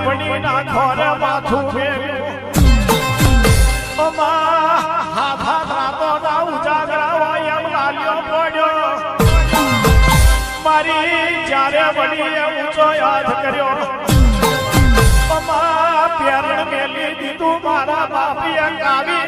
રૂપણી ના ખોરે માથું ભેગું હાથ રાતો ના ઉજાગરા હોય એમ લાલ્યો પડ્યો મારી જ્યારે વડીએ ઊંચો યાદ કર્યો પેરણ મેલી દીધું મારા બાપીએ કાવી